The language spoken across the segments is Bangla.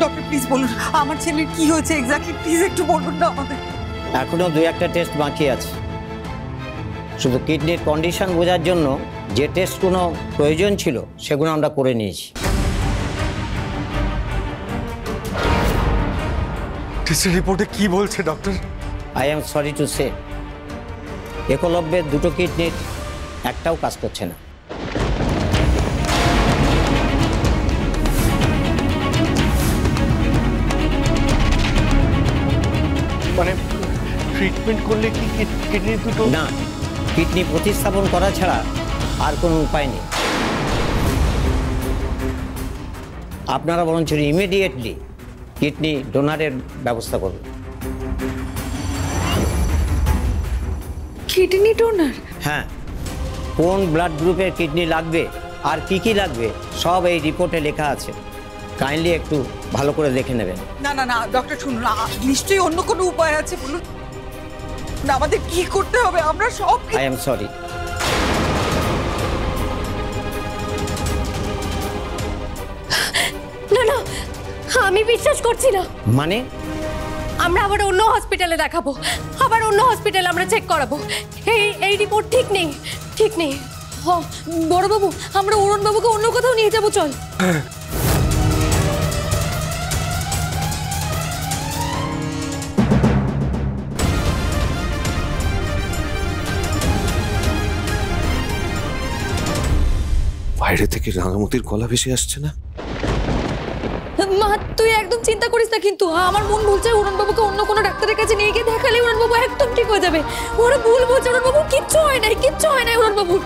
ডক্টর প্লিজ বলুন আমার ছেলের কি হয়েছে এক্স্যাক্টলি, প্লিজ একটু বলুন না আমাদের। এখনো 2-1টা টেস্ট বাকি আছে। শুধু কিডনির কন্ডিশন বোঝার জন্য যে টেস্টগুলো প্রয়োজন ছিল সেগুলো আমরা করে নিয়েছি। টেস্টের রিপোর্টে কি বলছে doctor? I am sorry to say, একলব্যের 2টো কিডনির একটাও কাজ করছে না। মানে ট্রিটমেন্ট করলে কি কিডনি দুটো? না, কিডনি প্রতিস্থাপন করা ছাড়া আর কোনো উপায় নেই। আপনারা বরঞ্চ ইমিডিয়েটলি কিডনি ডোনারের ব্যবস্থা করুন। Kidney donor? হ্যাঁ, কোন ব্লাড গ্রুপের কিডনি লাগবে আর কি কি লাগবে সব এই রিপোর্টে লেখা আছে। কাইন্ডলি একটু ভালো করে দেখে নেবেন। না না না ডক্টর শুনুন, নিশ্চয়ই অন্য কোনো উপায় আছে, বলুন না আমাদের কি করতে হবে। আমরা সব আই এম সরি। না না, আমি বিশ্বাস করছি না। মানে? আমরা আবার অন্য হসপিটালে দেখাবো, আবার অন্য হসপিটালে আমরা চেক করাবো। এই রিপোর্ট ঠিক নেই, ঠিক নেই। বড়বাবু, আমরা অরুণ বাবুকে অন্য কোথাও নিয়ে যাবো, চল। বাইরে থেকে রাঙামতির গলা ভেসে আসছে না? মা, তুই একদম চিন্তা করিস না, কিন্তু আমার মন বলছে অরুণ বাবুকে অন্য কোনো ডাক্তারের কাছে নিয়ে গিয়ে দেখালে অরুণ বাবু একদম ঠিক হয়ে যাবে। ওরা ভুল বলছে, অরুণ বাবু কিচ্ছু হয় নাই, কিচ্ছু হয় নাই অরুণ বাবুর।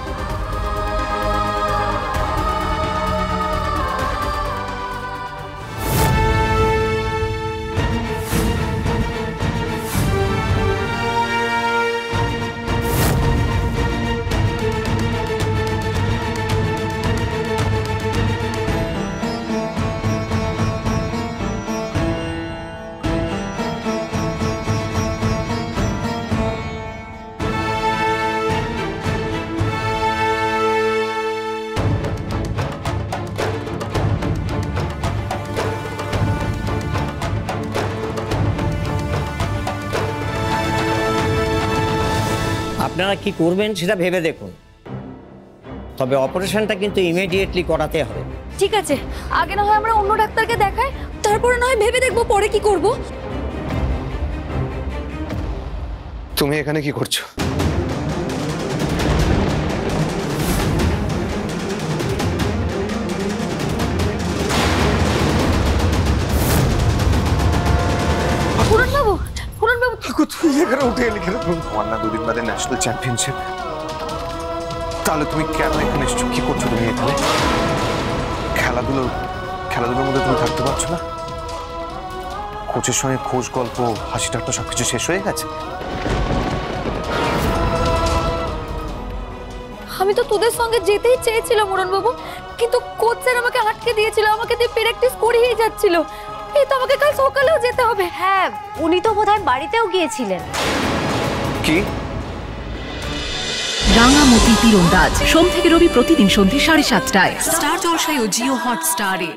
আপনারা কি করবেন সেটা ভেবে দেখুন, তবে অপারেশনটা কিন্তু ইমিডিয়েটলি করাতে হবে। ঠিক আছে, আগে না হয় আমরা অন্য ডাক্তারকে দেখাই, তারপরে না হয় ভেবে দেখবো পরে কি করব। তুমি এখানে কি করছো? অরুণ বাবু, অরুণ বাবু, তুই এখানে উঠে এলি কেন? তোমার না 2 দিন বাদে ন্যাশনাল চ্যাম্পিয়নশিপ, তাহলে তুমি কেন এখানে এসছো? কি করছো তুমি এখানে? খেলাধুলোর মধ্যে তুমি থাকতে পারছো না? কোচের সঙ্গে খোঁজ গল্প হাসি ঠাট্টা সবকিছু শেষ হয়ে গেছে? আমি তো তোদের সঙ্গে যেতেই চেয়েছিলাম অরুণ বাবু, কিন্তু কোচ স্যার আমাকে আটকে দিয়েছিল, আমাকে দিয়ে প্র্যাকটিস করিয়েই যাচ্ছিল। এই তো আমাকে কাল সকালেও যেতে হবে। হ্যাঁ, উনি তো বোধহয় বাড়িতেও গিয়েছিলেন। কি? রাঙামতি তীরন্দাজ সোম থেকে রবি প্রতিদিন সন্ধ্যে 7:30টায় স্টার জলসায় ও জিও হটস্টারে।